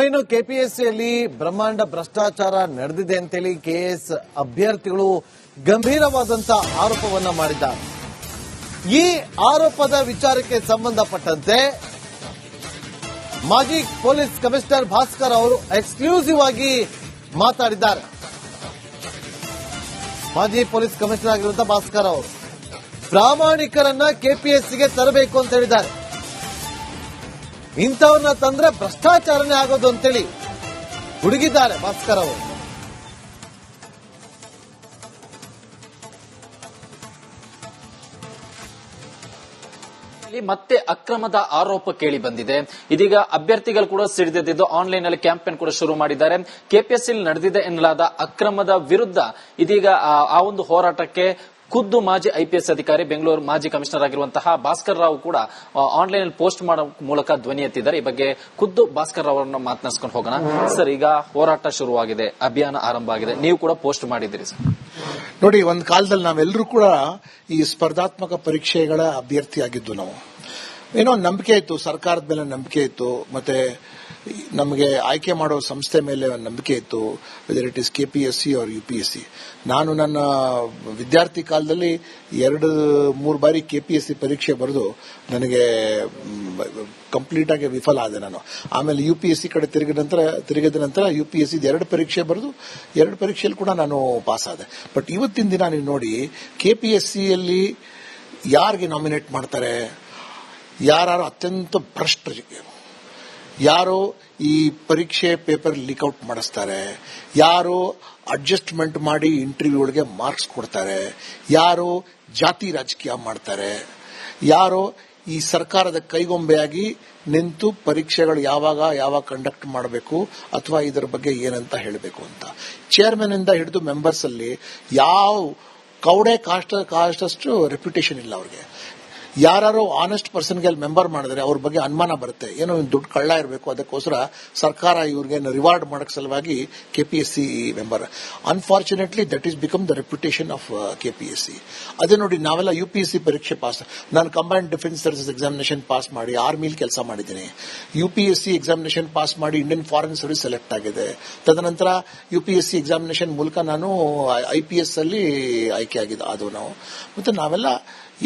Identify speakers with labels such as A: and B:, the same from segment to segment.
A: ಇನ್ನು ಕೆಪಿಎಸ್ಸಿಯಲ್ಲಿ ಬ್ರಹ್ಮಾಂಡ ಭ್ರಷ್ಟಾಚಾರ ನಡೆದಿದೆ ಅಂತೇಳಿ ಕೆಎಸ್ ಅಭ್ಯರ್ಥಿಗಳು ಗಂಭೀರವಾದಂತಹ ಆರೋಪವನ್ನ ಮಾಡಿದ್ದಾರೆ. ಈ ಆರೋಪದ ವಿಚಾರಕ್ಕೆ ಸಂಬಂಧಪಟ್ಟಂತೆ ಮಾಜಿ ಪೊಲೀಸ್ ಕಮಿಷನರ್ ಭಾಸ್ಕರ್ ಅವರು ಎಕ್ಸ್ಕ್ಲೂಸಿವ್ ಆಗಿ ಮಾತಾಡಿದ್ದಾರೆ. ಮಾಜಿ ಪೊಲೀಸ್ ಕಮಿಷನರ್ ಆಗಿರುವಂತಹ ಭಾಸ್ಕರ್ ಅವರು ಪ್ರಾಮಾಣಿಕರನ್ನ ಕೆಪಿಎಸ್ಸಿಗೆ ತರಬೇಕು ಅಂತ ಹೇಳಿದ್ದಾರೆ. ಇಂಥವ್ರನ್ನ ತಂದ್ರೆ ಭ್ರಷ್ಟಾಚಾರನೇ ಆಗೋದು ಅಂತೇಳಿ ಹುಡುಗಿದ್ದಾರೆ ಭಾಸ್ಕರ್ ಅವರು.
B: ಮತ್ತೆ ಅಕ್ರಮದ ಆರೋಪ ಕೇಳಿ ಬಂದಿದೆ. ಇದೀಗ ಅಭ್ಯರ್ಥಿಗಳು ಕೂಡ ಸಿಡಿದಿದ್ದು ಆನ್ಲೈನ್ ನಲ್ಲಿ ಕ್ಯಾಂಪೇನ್ ಕೂಡ ಶುರು ಮಾಡಿದ್ದಾರೆ. ಕೆಪಿಎಸ್ಸಿ ನಡೆದಿದೆ ಎನ್ನಲಾದ ಅಕ್ರಮದ ವಿರುದ್ಧ ಇದೀಗ ಆ ಒಂದು ಹೋರಾಟಕ್ಕೆ ಖುದ್ದು ಮಾಜಿ ಐಪಿಎಸ್ ಅಧಿಕಾರಿ ಬೆಂಗಳೂರು ಮಾಜಿ ಕಮಿಷನರ್ ಆಗಿರುವಂತಹ ಭಾಸ್ಕರ್ ರಾವ್ ಕೂಡ ಆನ್ಲೈನ್ ಅಲ್ಲಿ ಪೋಸ್ಟ್ ಮಾಡೋ ಮೂಲಕ ಧ್ವನಿ ಎತ್ತಿದ್ದಾರೆ. ಈ ಬಗ್ಗೆ ಖುದ್ದು ಭಾಸ್ಕರ್ ರಾವ್ ಅವರನ್ನು ಮಾತನಾಡಿಸ್ಕೊಂಡು ಹೋಗೋಣ. ಸರ್, ಈಗ ಹೋರಾಟ ಶುರುವಾಗಿದೆ, ಅಭಿಯಾನ ಆರಂಭ ಆಗಿದೆ, ನೀವು ಕೂಡ ಪೋಸ್ಟ್ ಮಾಡಿದ್ದೀರಿ ಸರ್.
C: ನೋಡಿ, ಒಂದು ಕಾಲದಲ್ಲಿ ನಾವೆಲ್ಲರೂ ಕೂಡ ಈ ಸ್ಪರ್ಧಾತ್ಮಕ ಪರೀಕ್ಷೆಗಳ ಅಭ್ಯರ್ಥಿಯಾಗಿದ್ದು. ನಾವು ಏನೋ ನಂಬಿಕೆ ಇತ್ತು, ಸರ್ಕಾರದ ಮೇಲೆ ನಂಬಿಕೆ ಇತ್ತು, ಮತ್ತೆ ನಮಗೆ ಆಯ್ಕೆ ಮಾಡೋ ಸಂಸ್ಥೆ ಮೇಲೆ ನಂಬಿಕೆ ಇತ್ತು, whether it is KPSC or UPSC. ನಾನು ನನ್ನ ವಿದ್ಯಾರ್ಥಿ ಕಾಲದಲ್ಲಿ 2-3 ಬಾರಿ ಕೆಪಿಎಸ್ಸಿ ಪರೀಕ್ಷೆ ಬರೆದು ನನಗೆ ಕಂಪ್ಲೀಟ್ ಆಗಿ ವಿಫಲ ಆದೆ ನಾನು. ಆಮೇಲೆ ಯುಪಿಎಸ್ಸಿ ಕಡೆ ತಿರುಗಿದ ನಂತರ ಯುಪಿಎಸ್ಸಿ 2 ಪರೀಕ್ಷೆ ಬರೆದು 2 ಪರೀಕ್ಷೆಯಲ್ಲಿ ಕೂಡ ನಾನು ಪಾಸ್ ಆದೆ. ಬಟ್ ಇವತ್ತಿನ ದಿನ ನೀವು ನೋಡಿ, ಕೆಪಿಎಸ್ಸಿಯಲ್ಲಿ ಯಾರಿಗೆ ನಾಮಿನೇಟ್ ಮಾಡ್ತಾರೆ, ಯಾರು ಅತ್ಯಂತ ಭ್ರಷ್ಟರಿಗೆ, ಯಾರು ಈ ಪರೀಕ್ಷೆ ಪೇಪರ್ ಲೀಕ್ಔಟ್ ಮಾಡಿಸ್ತಾರೆ, ಯಾರು ಅಡ್ಜಸ್ಟ್ಮೆಂಟ್ ಮಾಡಿ ಇಂಟರ್ವ್ಯೂಗಳಿಗೆ ಮಾರ್ಕ್ಸ್ ಕೊಡ್ತಾರೆ, ಯಾರು ಜಾತಿ ರಾಜಕೀಯ ಮಾಡ್ತಾರೆ, ಯಾರು ಈ ಸರ್ಕಾರದ ಕೈಗೊಂಬೆಯಾಗಿ ನಿಂತು ಪರೀಕ್ಷೆಗಳು ಯಾವಾಗ ಕಂಡಕ್ಟ್ ಮಾಡಬೇಕು ಅಥವಾ ಇದರ ಬಗ್ಗೆ ಏನಂತ ಹೇಳಬೇಕು ಅಂತ, ಚೇರ್ಮನ್ ಇಂದ ಹಿಡಿದು ಮೆಂಬರ್ಸ್ ಅಲ್ಲಿ ಯಾವ ಕೌಡೆ ಕಾಸ್ಟಷ್ಟು ರೆಪ್ಯುಟೇಷನ್ ಇಲ್ಲ ಅವ್ರಿಗೆ. ಯಾರು ಆನೆಸ್ಟ್ ಪರ್ಸನ್ಗೆ ಅಲ್ಲಿ ಮೆಂಬರ್ ಮಾಡಿದ್ರೆ ಅವ್ರ ಬಗ್ಗೆ ಅನುಮಾನ ಬರುತ್ತೆ, ಏನೋ ದುಡ್ಡು ಕಳ್ಳ ಇರಬೇಕು, ಅದಕ್ಕೋಸ್ಕರ ಸರ್ಕಾರ ಇವ್ರಿಗೆ ರಿವಾರ್ಡ್ ಮಾಡಕ್ ಸಲುವಾಗಿ KPSC member. Unfortunately that is become the reputation of KPSC. ಅದೇ ನೋಡಿ, ನಾವೆಲ್ಲ ಯುಪಿಎಸ್ಸಿ ಪರೀಕ್ಷೆ ಪಾಸ್, ನಾನು combined defence services examination pass ಮಾಡಿ ಆರ್ಮಿಲಿ ಕೆಲಸ ಮಾಡಿದ್ದೀನಿ. ಯುಪಿಎಸ್ಸಿ ಎಕ್ಸಾಮಿನೇಷನ್ ಪಾಸ್ ಮಾಡಿ ಇಂಡಿಯನ್ ಫಾರಿನ್ ಸರ್ವಿಸ್ ಸೆಲೆಕ್ಟ್ ಆಗಿದೆ. ತದನಂತರ ಯುಪಿಎಸ್ಸಿ ಎಕ್ಸಾಮಿನೇಷನ್ ಮೂಲಕ ನಾನು ಐಪಿಎಸ್ ಅಲ್ಲಿ ಆಯ್ಕೆ ಆದವು ನಾವು. ಮತ್ತೆ ನಾವೆಲ್ಲ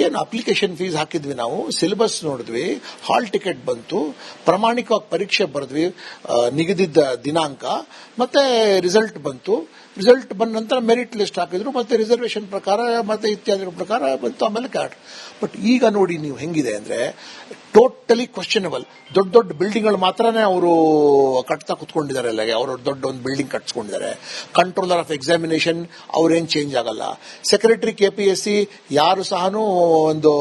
C: ಏನು ಅಪ್ಲಿಕೇಶನ್ ಫೀಸ್ ಹಾಕಿದ್ವಿ, ನಾವು ಸಿಲೆಬಸ್ ನೋಡಿದ್ವಿ, ಹಾಲ್ ಟಿಕೆಟ್ ಬಂತು, ಪ್ರಾಮಾಣಿಕವಾಗಿ ಪರೀಕ್ಷೆ ಬರೆದ್ವಿ ನಿಗದಿದ್ದ ದಿನಾಂಕ, ಮತ್ತೆ ರಿಸಲ್ಟ್ ಬಂತು. ರಿಸಲ್ಟ್ ಬಂದ ನಂತರ ಮೆರಿಟ್ ಲಿಸ್ಟ್ ಹಾಕಿದ್ರು, ಮತ್ತೆ ರಿಸರ್ವೇಶನ್ ಪ್ರಕಾರ ಮತ್ತೆ ಇತ್ಯಾದಿ ಪ್ರಕಾರ ಬಂತು, ಆಮೇಲೆ ಕ್ಯಾಟ್. ಬಟ್ ಈಗ ನೋಡಿ ನೀವು ಹೆಂಗಿದೆ ಅಂದ್ರೆ ಟೋಟಲಿ ಕ್ವಶನಬಲ್. ದೊಡ್ಡ ಬಿಲ್ಡಿಂಗ್ಗಳು ಮಾತ್ರನೇ ಅವರು ಕಟ್ತಾ ಕುತ್ಕೊಂಡಿದ್ದಾರೆ. ಅಲ್ಲಿಗೆ ಅವರು ದೊಡ್ಡ ಒಂದು ಬಿಲ್ಡಿಂಗ್ ಕಟ್ಸ್ಕೊಂಡಿದ್ದಾರೆ. ಕಂಟ್ರೋಲರ್ ಆಫ್ ಎಕ್ಸಾಮಿನೇಷನ್ ಅವ್ರೇನ್ ಚೇಂಜ್ ಆಗಲ್ಲ. ಸೆಕ್ರೆಟರಿ ಕೆಪಿಎಸ್ಸಿ ಯಾರು ಸಹ ಒಂದು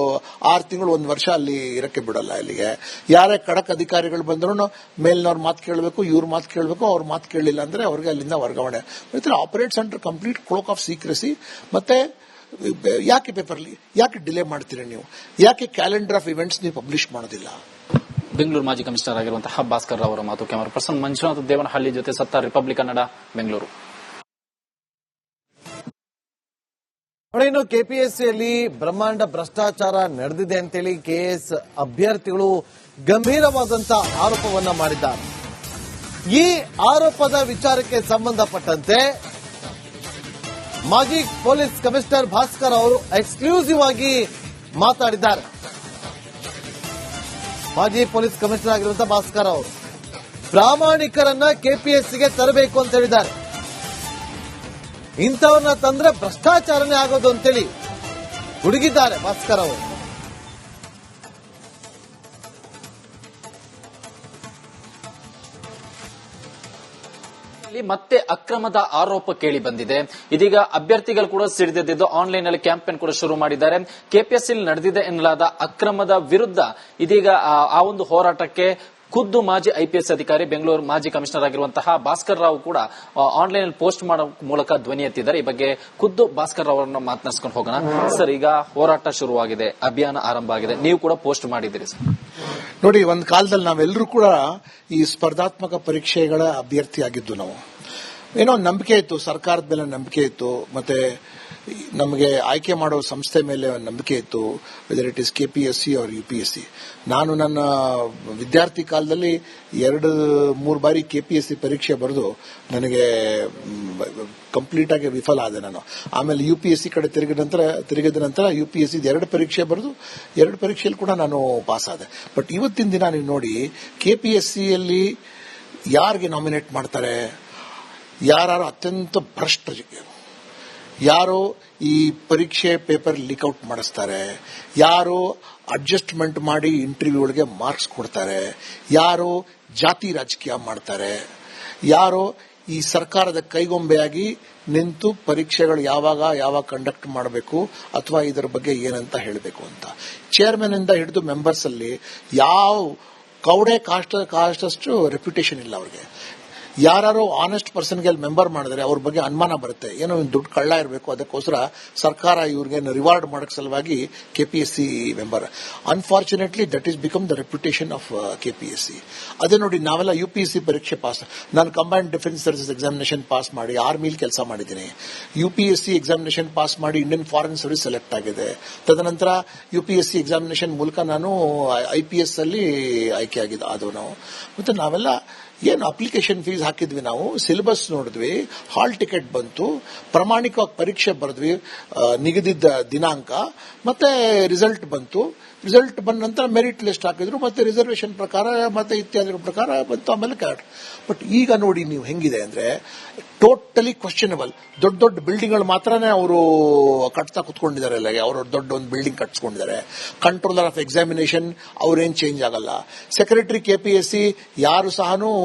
C: 6 ತಿಂಗಳು 1 ವರ್ಷ ಅಲ್ಲಿ ಇರಕ್ಕೆ ಬಿಡಲ್ಲ. ಅಲ್ಲಿಗೆ ಯಾರೇ ಖಡಕ್ ಅಧಿಕಾರಿಗಳು ಬಂದ್ರು ಮೇಲಿನವ್ರ ಮಾತು ಕೇಳಬೇಕು, ಇವ್ರ ಮಾತು ಕೇಳಬೇಕು. ಅವ್ರ ಮಾತು ಕೇಳಲಿಲ್ಲ ಅಂದ್ರೆ ಅವ್ರಿಗೆ ಅಲ್ಲಿಂದ ವರ್ಗಾವಣೆ. Operates under complete cloak of secrecy. ಮತ್ತೆ ಯಾಕೆ ಪೇಪರ್ಲಿ ಯಾಕೆ ಡಿಲೇ ಮಾಡ್ತೀರಿ ನೀವು? ಯಾಕೆ ಕ್ಯಾಲೆಂಡರ್ ಆಫ್ ಇವೆಂಟ್ಸ್ ನೀವು ಪಬ್ಲಿಷ್ ಮಾಡೋದಿಲ್ಲ?
B: ಬೆಂಗಳೂರು ಮಾಜಿ ಕಮಿಷನರ್ ಆಗಿರುವಂತಹ ಭಾಸ್ಕರ್ ರಾವ್ ಅವರ ಮಾತು. ಕ್ಯಾಮರಾ ಪರ್ಸನ್ ಮಂಜುನಾಥ್ ದೇವನಹಳ್ಳಿ ಜೊತೆ ಸತ್ತಾರ್, ರಿಪಬ್ಲಿಕ್ ಕನ್ನಡ, ಬೆಂಗಳೂರು.
A: ಇನ್ನು ಕೆಪಿಎಸ್ಸಿಯಲ್ಲಿ ಬ್ರಹ್ಮಾಂಡ ಭ್ರಷ್ಟಾಚಾರ ನಡೆದಿದೆ ಅಂತೇಳಿ ಕೆಎಸ್ ಅಭ್ಯರ್ಥಿಗಳು ಗಂಭೀರವಾದಂತಹ ಆರೋಪವನ್ನ ಮಾಡಿದ್ದಾರೆ. ಈ ಆರೋಪದ ವಿಚಾರಕ್ಕೆ ಸಂಬಂಧಪಟ್ಟಂತೆ ಮಾಜಿ ಪೊಲೀಸ್ ಕಮಿಷನರ್ ಭಾಸ್ಕರ್ ಅವರು ಎಕ್ಸ್ಕ್ಲೂಸಿವ್ ಆಗಿ ಮಾತಾಡಿದ್ದಾರೆ. ಮಾಜಿ ಪೊಲೀಸ್ ಕಮಿಷನರ್ ಆಗಿರುವಂತಹ ಭಾಸ್ಕರ್ ಅವರು ಪ್ರಾಮಾಣಿಕರನ್ನ ಕೆಪಿಎಸ್ಸಿಗೆ ತರಬೇಕು ಅಂತ ಹೇಳಿದ್ದಾರೆ. ಇಂಥವ್ರನ್ನ ತಂದ್ರೆ ಭ್ರಷ್ಟಾಚಾರನೇ ಆಗೋದು ಅಂತೇಳಿ ಹುಡುಗಿದ್ದಾರೆ ಭಾಸ್ಕರ್ ಅವರು.
B: ಮತ್ತೆ ಅಕ್ರಮದ ಆರೋಪ ಕೇಳಿ ಬಂದಿದೆ. ಇದೀಗ ಅಭ್ಯರ್ಥಿಗಳು ಕೂಡ ಸಿಡಿದಿದ್ದು ಆನ್ಲೈನ್ ನಲ್ಲಿ ಕ್ಯಾಂಪೇನ್ ಕೂಡ ಶುರು ಮಾಡಿದ್ದಾರೆ. ಕೆಪಿಎಸ್ಸಿ ನಡೆದಿದೆ ಎನ್ನಲಾದ ಅಕ್ರಮದ ವಿರುದ್ಧ ಇದೀಗ ಆ ಒಂದು ಹೋರಾಟಕ್ಕೆ ಖುದ್ದು ಮಾಜಿ ಐಪಿಎಸ್ ಅಧಿಕಾರಿ ಬೆಂಗಳೂರು ಮಾಜಿ ಕಮಿಷನರ್ ಆಗಿರುವಂತಹ ಭಾಸ್ಕರ್ ರಾವ್ ಕೂಡ ಆನ್ಲೈನ್ ಅಲ್ಲಿ ಪೋಸ್ಟ್ ಮಾಡೋ ಮೂಲಕ ಧ್ವನಿ ಎತ್ತಿದ್ದಾರೆ. ಈ ಬಗ್ಗೆ ಖುದ್ದು ಭಾಸ್ಕರ್ ರಾವ್ ಅವರನ್ನು ಮಾತನಾಡಿಸ್ಕೊಂಡು ಹೋಗೋಣ. ಸರ್, ಈಗ ಹೋರಾಟ ಶುರುವಾಗಿದೆ, ಅಭಿಯಾನ ಆರಂಭ ಆಗಿದೆ, ನೀವು ಕೂಡ ಪೋಸ್ಟ್ ಮಾಡಿದ್ದೀರಿ ಸರ್.
C: ನೋಡಿ, ಒಂದು ಕಾಲದಲ್ಲಿ ನಾವೆಲ್ಲರೂ ಕೂಡ ಈ ಸ್ಪರ್ಧಾತ್ಮಕ ಪರೀಕ್ಷೆಗಳ ಅಭ್ಯರ್ಥಿಯಾಗಿದ್ದು. ನಾವು ಏನೋ ನಂಬಿಕೆ ಇತ್ತು, ಸರ್ಕಾರದ ಮೇಲೆ ನಂಬಿಕೆ ಇತ್ತು, ಮತ್ತೆ ನಮಗೆ ಆಯ್ಕೆ ಮಾಡೋ ಸಂಸ್ಥೆ ಮೇಲೆ ನಂಬಿಕೆ ಇತ್ತು, whether it is KPSC or UPSC. ನಾನು ನನ್ನ ವಿದ್ಯಾರ್ಥಿ ಕಾಲದಲ್ಲಿ 2-3 ಬಾರಿ ಕೆಪಿಎಸ್ಸಿ ಪರೀಕ್ಷೆ ಬರೆದು ನನಗೆ ಕಂಪ್ಲೀಟ್ ಆಗಿ ವಿಫಲ ಆದೆ ನಾನು. ಆಮೇಲೆ ಯುಪಿಎಸ್ಸಿ ಕಡೆ ತಿರುಗಿದ ನಂತರ ಯುಪಿಎಸ್ಸಿ 2 ಪರೀಕ್ಷೆ ಬರೆದು 2 ಪರೀಕ್ಷೆಯಲ್ಲಿ ಕೂಡ ನಾನು ಪಾಸ್ ಆದೆ. ಬಟ್ ಇವತ್ತಿನ ದಿನ ನೀವು ನೋಡಿ, ಕೆಪಿಎಸ್ಸಿಯಲ್ಲಿ ಯಾರಿಗೆ ನಾಮಿನೇಟ್ ಮಾಡ್ತಾರೆ, ಯಾರು ಅತ್ಯಂತ ಭ್ರಷ್ಟರಿಗೆ, ಯಾರು ಈ ಪರೀಕ್ಷೆ ಪೇಪರ್ ಲೀಕ್ಔಟ್ ಮಾಡಿಸ್ತಾರೆ, ಯಾರು ಅಡ್ಜಸ್ಟ್ಮೆಂಟ್ ಮಾಡಿ ಇಂಟರ್ವ್ಯೂಗಳಿಗೆ ಮಾರ್ಕ್ಸ್ ಕೊಡ್ತಾರೆ, ಯಾರು ಜಾತಿ ರಾಜಕೀಯ ಮಾಡ್ತಾರೆ, ಯಾರು ಈ ಸರ್ಕಾರದ ಕೈಗೊಂಬೆಯಾಗಿ ನಿಂತು ಪರೀಕ್ಷೆಗಳು ಯಾವಾಗ ಕಂಡಕ್ಟ್ ಮಾಡಬೇಕು ಅಥವಾ ಇದರ ಬಗ್ಗೆ ಏನಂತ ಹೇಳಬೇಕು ಅಂತ, ಚೇರ್ಮನ್ ಇಂದ ಹಿಡಿದು ಮೆಂಬರ್ಸ್ ಅಲ್ಲಿ ಯಾವ ಕೌಡೆ ಕಾಸ್ಟಷ್ಟು ರೆಪ್ಯುಟೇಷನ್ ಇಲ್ಲ ಅವ್ರಿಗೆ. ಯಾರು ಆನೆಸ್ಟ್ ಪರ್ಸನ್ಗೆ ಅಲ್ಲಿ ಮೆಂಬರ್ ಮಾಡಿದ್ರೆ ಅವ್ರ ಬಗ್ಗೆ ಅನುಮಾನ ಬರುತ್ತೆ, ಏನೋ ದುಡ್ಡು ಕಳ್ಳ ಇರಬೇಕು, ಅದಕ್ಕೋಸ್ಕರ ಸರ್ಕಾರ ಇವ್ರಿಗೆ ರಿವಾರ್ಡ್ ಮಾಡಕ್ ಸಲುವಾಗಿ KPSC member. Unfortunately that is become the reputation of KPSC. ಅದೇ ನೋಡಿ, ನಾವೆಲ್ಲ ಯುಪಿಎಸ್ಸಿ ಪರೀಕ್ಷೆ ಪಾಸ್, ನಾನು combined defence service examination pass ಮಾಡಿ ಆರ್ಮಿಲಿ ಕೆಲಸ ಮಾಡಿದ್ದೀನಿ, ಯುಪಿಎಸ್ಸಿ ಎಕ್ಸಾಮಿನೇಷನ್ ಪಾಸ್ ಮಾಡಿ ಇಂಡಿಯನ್ ಫಾರಿನ್ ಸರ್ವಿಸ್ ಸೆಲೆಕ್ಟ್ ಆಗಿದೆ, ತದನಂತರ ಯುಪಿಎಸ್ಸಿ ಎಕ್ಸಾಮಿನೇಷನ್ ಮೂಲಕ ನಾನು IPS ಅಲ್ಲಿ ಆಯ್ಕೆ ಆದವು ನಾವು. ಮತ್ತೆ ನಾವೆಲ್ಲ ಏನು ಅಪ್ಲಿಕೇಶನ್ ಫೀಸ್ ಹಾಕಿದ್ವಿ, ನಾವು ಸಿಲೆಬಸ್ ನೋಡಿದ್ವಿ, ಹಾಲ್ ಟಿಕೆಟ್ ಬಂತು, ಪ್ರಾಮಾಣಿಕವಾಗಿ ಪರೀಕ್ಷೆ ಬರೆದ್ವಿ ನಿಗದಿದ್ದ ದಿನಾಂಕ, ಮತ್ತೆ ರಿಸಲ್ಟ್ ಬಂತು. ರಿಸಲ್ಟ್ ಬಂದ ನಂತರ ಮೆರಿಟ್ ಲಿಸ್ಟ್ ಹಾಕಿದ್ರು, ಮತ್ತೆ ರಿಸರ್ವೇಶನ್ ಪ್ರಕಾರ ಮತ್ತೆ ಇತ್ಯಾದಿಗಳ ಪ್ರಕಾರ ಬಂತು, ಆಮೇಲೆ ಕ್ಯಾಟ್. ಬಟ್ ಈಗ ನೋಡಿ ನೀವು ಹೆಂಗಿದೆ ಅಂದ್ರೆ ಟೋಟಲಿ ಕ್ವಶನಬಲ್. ದೊಡ್ಡ ದೊಡ್ಡ ಬಿಲ್ಡಿಂಗ್ಗಳು ಮಾತ್ರನೇ ಅವರು ಕಟ್ತಾ ಕುತ್ಕೊಂಡಿದ್ದಾರೆ, ಅವರು ದೊಡ್ಡ ಒಂದು ಬಿಲ್ಡಿಂಗ್ ಕಟ್ಸ್ಕೊಂಡಿದ್ದಾರೆ. ಕಂಟ್ರೋಲರ್ ಆಫ್ ಎಕ್ಸಾಮಿನೇಷನ್ ಅವ್ರೇನ್ ಚೇಂಜ್ ಆಗಲ್ಲ. ಸೆಕ್ರೆಟರಿ ಕೆಪಿಎಸ್ಸಿ ಯಾರು ಸಹ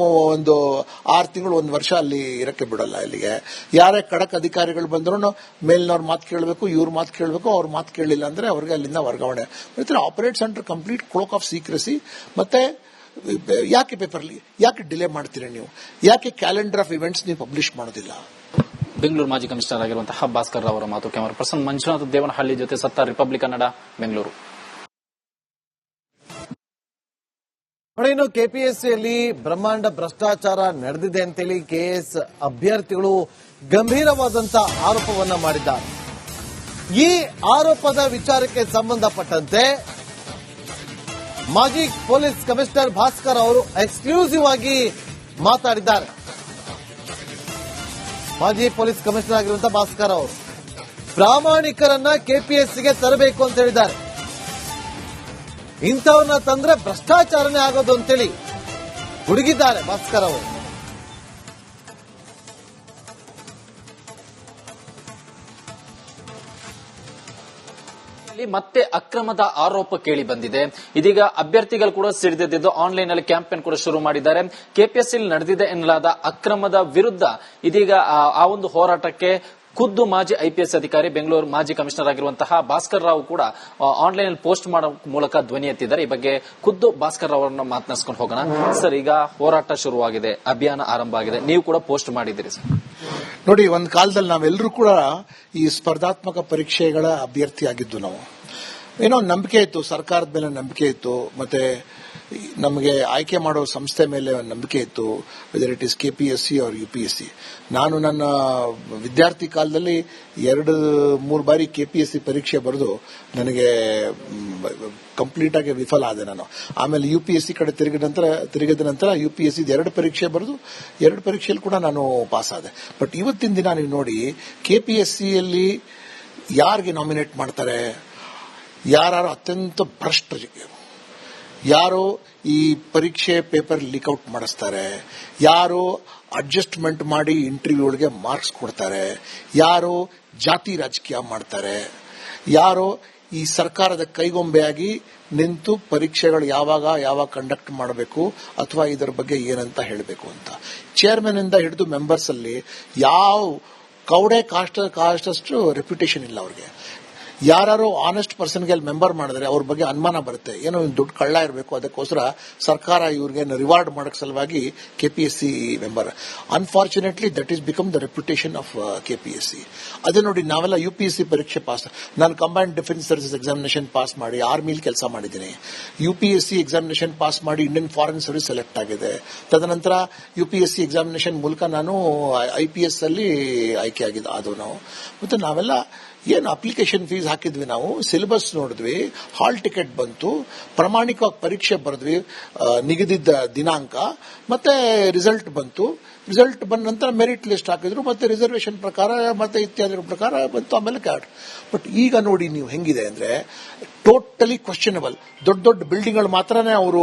C: ಒಂದು 6 ತಿಂಗಳು 1 ವರ್ಷ ಅಲ್ಲಿ ಇರಕ್ಕೆ ಬಿಡಲ್ಲ. ಇಲ್ಲಿಗೆ ಯಾರೇ ಖಡಕ್ ಅಧಿಕಾರಿಗಳು ಬಂದ್ರು ಮೇಲಿನವ್ರ ಮಾತು ಕೇಳಬೇಕು, ಇವ್ರ ಮಾತು ಕೇಳಬೇಕು, ಅವ್ರ ಮಾತು ಕೇಳಲಿಲ್ಲ ಅಂದ್ರೆ ಅವ್ರಿಗೆ ಅಲ್ಲಿಂದ ವರ್ಗಾವಣೆ. Operates under complete cloak of secrecy. ಮತ್ತೆ ಯಾಕೆ ಪೇಪರ್ಲಿ ಯಾಕೆ ಡಿಲೇ ಮಾಡ್ತೀರಾ ನೀವು, ಯಾಕೆ ಕ್ಯಾಲೆಂಡರ್ ಆಫ್ ಇವೆಂಟ್ಸ್ ನೀವು ಪಬ್ಲಿಷ್ ಮಾಡೋದಿಲ್ಲ?
B: ಬೆಂಗಳೂರು ಮಾಜಿ ಕಮಿಷನರ್ ಆಗಿರುವಂತಹ ಭಾಸ್ಕರ್ ರಾವ್ ಅವರ ಮಾತು. ಕ್ಯಾಮರಾ ಪರ್ಸನ್ ಮಂಜುನಾಥ್ ದೇವನಹಳ್ಳಿ ಜೊತೆ ಸತ್ತಾರ್, ರಿಪಬ್ಲಿಕ್ ಕನ್ನಡ, ಬೆಂಗಳೂರು.
A: ಇನ್ನು ಕೆಪಿಎಸ್ಸಿಯಲ್ಲಿ ಬ್ರಹ್ಮಾಂಡ ಭ್ರಷ್ಟಾಚಾರ ನಡೆದಿದೆ ಅಂತೇಳಿ ಕೆಎಸ್ ಅಭ್ಯರ್ಥಿಗಳು ಗಂಭೀರವಾದಂತಹ ಆರೋಪವನ್ನ ಮಾಡಿದ್ದಾರೆ. ಈ ಆರೋಪದ ವಿಚಾರಕ್ಕೆ ಸಂಬಂಧಪಟ್ಟಂತೆ ಮಾಜಿ ಪೊಲೀಸ್ ಕಮಿಷನರ್ ಭಾಸ್ಕರ್ ಅವರು ಎಕ್ಸ್ಕ್ಲೂಸಿವ್ ಆಗಿ ಮಾತಾಡಿದ್ದಾರೆ. ಮಾಜಿ ಪೊಲೀಸ್ ಕಮಿಷನರ್ ಆಗಿರುವಂತಹ ಭಾಸ್ಕರ್ ಅವರು ಪ್ರಾಮಾಣಿಕರನ್ನ ಕೆಪಿಎಸ್ಸಿಗೆ ತರಬೇಕು ಅಂತ ಹೇಳಿದ್ದಾರೆ. ಇಂಥವ್ರನ್ನ ತಂದ್ರೆ ಭ್ರಷ್ಟಾಚಾರನೇ ಆಗೋದು ಅಂತೇಳಿ ಹುಡುಗಿದ್ದಾರೆ ಭಾಸ್ಕರ್ ಅವರು.
B: ಮತ್ತೆ ಅಕ್ರಮದ ಆರೋಪ ಕೇಳಿ ಬಂದಿದೆ. ಇದೀಗ ಅಭ್ಯರ್ಥಿಗಳು ಕೂಡ ಸಿಡಿದಿದ್ದು ಆನ್ಲೈನ್ ನಲ್ಲಿ ಕ್ಯಾಂಪೇನ್ ಕೂಡ ಶುರು ಮಾಡಿದ್ದಾರೆ. ಕೆಪಿಎಸ್ಸಿ ನಡೆದಿದೆ ಎನ್ನಲಾದ ಅಕ್ರಮದ ವಿರುದ್ಧ ಇದೀಗ ಆ ಒಂದು ಹೋರಾಟಕ್ಕೆ ಖುದ್ದು ಮಾಜಿ IPS ಅಧಿಕಾರಿ, ಬೆಂಗಳೂರು ಮಾಜಿ ಕಮಿಷನರ್ ಆಗಿರುವಂತಹ ಭಾಸ್ಕರ್ ರಾವ್ ಕೂಡ ಆನ್ಲೈನ್ ಅಲ್ಲಿ ಪೋಸ್ಟ್ ಮಾಡೋ ಮೂಲಕ ಧ್ವನಿ ಎತ್ತಿದ್ದಾರೆ. ಈ ಬಗ್ಗೆ ಖುದ್ದು ಭಾಸ್ಕರ್ ರಾವ್ ಅವರನ್ನ ಮಾತನಾಡಿಸ್ಕೊಂಡು ಹೋಗೋಣ. ಸರ್, ಈಗ ಹೋರಾಟ ಶುರುವಾಗಿದೆ, ಅಭಿಯಾನ ಆರಂಭ ಆಗಿದೆ, ನೀವು ಕೂಡ ಪೋಸ್ಟ್ ಮಾಡಿದ್ದೀರಿ ಸರ್.
C: ನೋಡಿ, ಒಂದು ಕಾಲದಲ್ಲಿ ನಾವೆಲ್ಲರೂ ಕೂಡ ಈ ಸ್ಪರ್ಧಾತ್ಮಕ ಪರೀಕ್ಷೆಗಳ ಅಭ್ಯರ್ಥಿ ಆಗಿದ್ದು ನಾವು. ಏನೋ ನಂಬಿಕೆ ಇತ್ತು, ಸರ್ಕಾರದ ಮೇಲೆ ನಂಬಿಕೆ ಇತ್ತು, ಮತ್ತೆ ನಮಗೆ ಆಯ್ಕೆ ಮಾಡೋ ಸಂಸ್ಥೆ ಮೇಲೆ ನಂಬಿಕೆ ಇತ್ತು, whether it is KPSC or UPSC. ನಾನು ನನ್ನ ವಿದ್ಯಾರ್ಥಿ ಕಾಲದಲ್ಲಿ 2-3 ಬಾರಿ ಕೆಪಿಎಸ್ಸಿ ಪರೀಕ್ಷೆ ಬರೆದು ನನಗೆ ಕಂಪ್ಲೀಟ್ ಆಗಿ ವಿಫಲ ಆದೆ ನಾನು. ಆಮೇಲೆ ಯುಪಿಎಸ್ಸಿ ಕಡೆ ತಿರುಗಿದ ನಂತರ ಯುಪಿಎಸ್ಸಿ 2 ಪರೀಕ್ಷೆ ಬರೆದು 2 ಪರೀಕ್ಷೆಯಲ್ಲಿ ಕೂಡ ನಾನು ಪಾಸ್ ಆದೆ. ಬಟ್ ಇವತ್ತಿನ ದಿನ ನೀವು ನೋಡಿ, ಕೆಪಿಎಸ್ಸಿಯಲ್ಲಿ ಯಾರಿಗೆ ನಾಮಿನೇಟ್ ಮಾಡ್ತಾರೆ, ಯಾರು ಅತ್ಯಂತ ಭ್ರಷ್ಟರಿಗೆ, ಯಾರು ಈ ಪರೀಕ್ಷೆ ಪೇಪರ್ ಲೀಕ್ಔಟ್ ಮಾಡಿಸ್ತಾರೆ, ಯಾರು ಅಡ್ಜಸ್ಟ್ಮೆಂಟ್ ಮಾಡಿ ಇಂಟರ್ವ್ಯೂಗಳಿಗೆ ಮಾರ್ಕ್ಸ್ ಕೊಡ್ತಾರೆ, ಯಾರು ಜಾತಿ ರಾಜಕೀಯ ಮಾಡ್ತಾರೆ, ಯಾರು ಈ ಸರ್ಕಾರದ ಕೈಗೊಂಬೆಯಾಗಿ ನಿಂತು ಪರೀಕ್ಷೆಗಳು ಯಾವಾಗ ಕಂಡಕ್ಟ್ ಮಾಡಬೇಕು ಅಥವಾ ಇದರ ಬಗ್ಗೆ ಏನಂತ ಹೇಳಬೇಕು ಅಂತ, ಚೇರ್ಮನ್ ಇಂದ ಹಿಡಿದು ಮೆಂಬರ್ಸ್ ಅಲ್ಲಿ ಯಾವ ಕೌಡೆ ಕಾಸ್ಟಷ್ಟು ರೆಪ್ಯುಟೇಷನ್ ಇಲ್ಲ ಅವ್ರಿಗೆ. ಯಾರು ಆನೆಸ್ಟ್ ಪರ್ಸನ್ಗೆ ಅಲ್ಲಿ ಮೆಂಬರ್ ಮಾಡಿದ್ರೆ ಅವ್ರ ಬಗ್ಗೆ ಅನುಮಾನ ಬರುತ್ತೆ, ಏನೋ ದುಡ್ಡು ಕಳ್ಳ ಇರಬೇಕು, ಅದಕ್ಕೋಸ್ಕರ ಸರ್ಕಾರ ಇವ್ರಿಗೆ ರಿವಾರ್ಡ್ ಮಾಡಕ್ ಸಲುವಾಗಿ KPSC member. Unfortunately that is become the reputation of KPSC. ಅದೇ ನೋಡಿ, ನಾವೆಲ್ಲ ಯುಪಿಎಸ್ಸಿ ಪರೀಕ್ಷೆ ಪಾಸ್, ನಾನು combined defence service examination pass ಮಾಡಿ ಆರ್ಮಿಲಿ ಕೆಲಸ ಮಾಡಿದ್ದೀನಿ. ಯುಪಿಎಸ್ಸಿ ಎಕ್ಸಾಮಿನೇಷನ್ ಪಾಸ್ ಮಾಡಿ ಇಂಡಿಯನ್ ಫಾರಿನ್ ಸರ್ವಿಸ್ ಸೆಲೆಕ್ಟ್ ಆಗಿದೆ. ತದನಂತರ ಯುಪಿಎಸ್ಸಿ ಎಕ್ಸಾಮಿನೇಷನ್ ಮೂಲಕ ನಾನು IPS ಅಲ್ಲಿ ಆಯ್ಕೆ ಆದವು ನಾವು. ಮತ್ತೆ ನಾವೆಲ್ಲ ಏನು ಅಪ್ಲಿಕೇಶನ್ ಫೀಸ್ ಹಾಕಿದ್ವಿ, ನಾವು ಸಿಲೆಬಸ್ ನೋಡಿದ್ವಿ, ಹಾಲ್ ಟಿಕೆಟ್ ಬಂತು, ಪ್ರಾಮಾಣಿಕವಾಗಿ ಪರೀಕ್ಷೆ ಬರೆದ್ವಿ ನಿಗದಿದ್ದ ದಿನಾಂಕ, ಮತ್ತೆ ರಿಸಲ್ಟ್ ಬಂತು. ರಿಸಲ್ಟ್ ಬಂದ ನಂತರ ಮೆರಿಟ್ ಲಿಸ್ಟ್ ಹಾಕಿದ್ರು, ಮತ್ತೆ ರಿಸರ್ವೇಶನ್ ಪ್ರಕಾರ ಮತ್ತೆ ಇತ್ಯಾದಿ ಪ್ರಕಾರ ಬಂತು, ಆಮೇಲೆ ಕಾರ್ಡ್. ಬಟ್ ಈಗ ನೋಡಿ ನೀವು ಹೆಂಗಿದೆ ಅಂದ್ರೆ ಟೋಟಲಿ ಕ್ವಶನಬಲ್. ದೊಡ್ಡ ದೊಡ್ಡ ಬಿಲ್ಡಿಂಗ್ಗಳು ಮಾತ್ರನೇ ಅವರು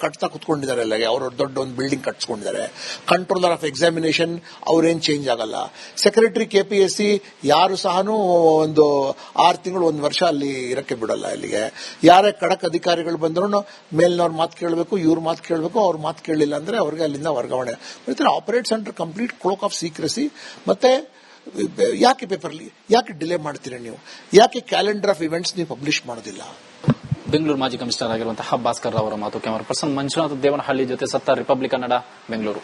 C: ಕಟ್ತಾ ಕುತ್ಕೊಂಡಿದ್ದಾರೆ, ಅಲ್ಲ ಅವರು ದೊಡ್ಡ ಒಂದು ಬಿಲ್ಡಿಂಗ್ ಕಟ್ಸ್ಕೊಂಡಿದ್ದಾರೆ. ಕಂಟ್ರೋಲರ್ ಆಫ್ ಎಕ್ಸಾಮಿನೇಷನ್ ಅವ್ರೇನ್ ಚೇಂಜ್ ಆಗಲ್ಲ. ಸೆಕ್ರೆಟರಿ ಕೆಪಿಎಸ್ಸಿ ಯಾರು ಸಹನೂ ಒಂದು 6 ತಿಂಗಳು 1 ವರ್ಷ ಅಲ್ಲಿ ಇರಕ್ಕೆ ಬಿಡಲ್ಲ. ಇಲ್ಲಿಗೆ ಯಾರೇ ಖಡಕ್ ಅಧಿಕಾರಿಗಳು ಬಂದ್ರು ಮೇಲ್ನವ್ರ ಮಾತು ಕೇಳಬೇಕು, ಇವ್ರ ಮಾತು ಕೇಳಬೇಕು. ಅವ್ರ ಮಾತು ಕೇಳಲಿಲ್ಲ ಅಂದ್ರೆ ಅವ್ರಿಗೆ ಅಲ್ಲಿಂದ ವರ್ಗಾವಣೆ. Operates under complete cloak of secrecy. ಮತ್ತೆ ಯಾಕೆ ಪೇಪರ್ಲಿ ಯಾಕೆ ಡಿಲೇ ಮಾಡ್ತೀರಾ ನೀವು? ಯಾಕೆ ಕ್ಯಾಲೆಂಡರ್ ಆಫ್ ಇವೆಂಟ್ಸ್ ನೀವು ಪಬ್ಲಿಷ್ ಮಾಡೋದಿಲ್ಲ?
B: ಬೆಂಗಳೂರು ಮಾಜಿ ಕಮಿಷನರ್ ಆಗಿರುವಂತಹ ಭಾಸ್ಕರ್ ರಾವ್ ಅವರ ಮಾತು. ಕ್ಯಾಮರಾ ಪರ್ಸನ್ ಮಂಜುನಾಥ್ ದೇವನಹಳ್ಳಿ ಜೊತೆ ಸತ್ತ, ರಿಪಬ್ಲಿಕ್ ಕನ್ನಡ, ಬೆಂಗಳೂರು.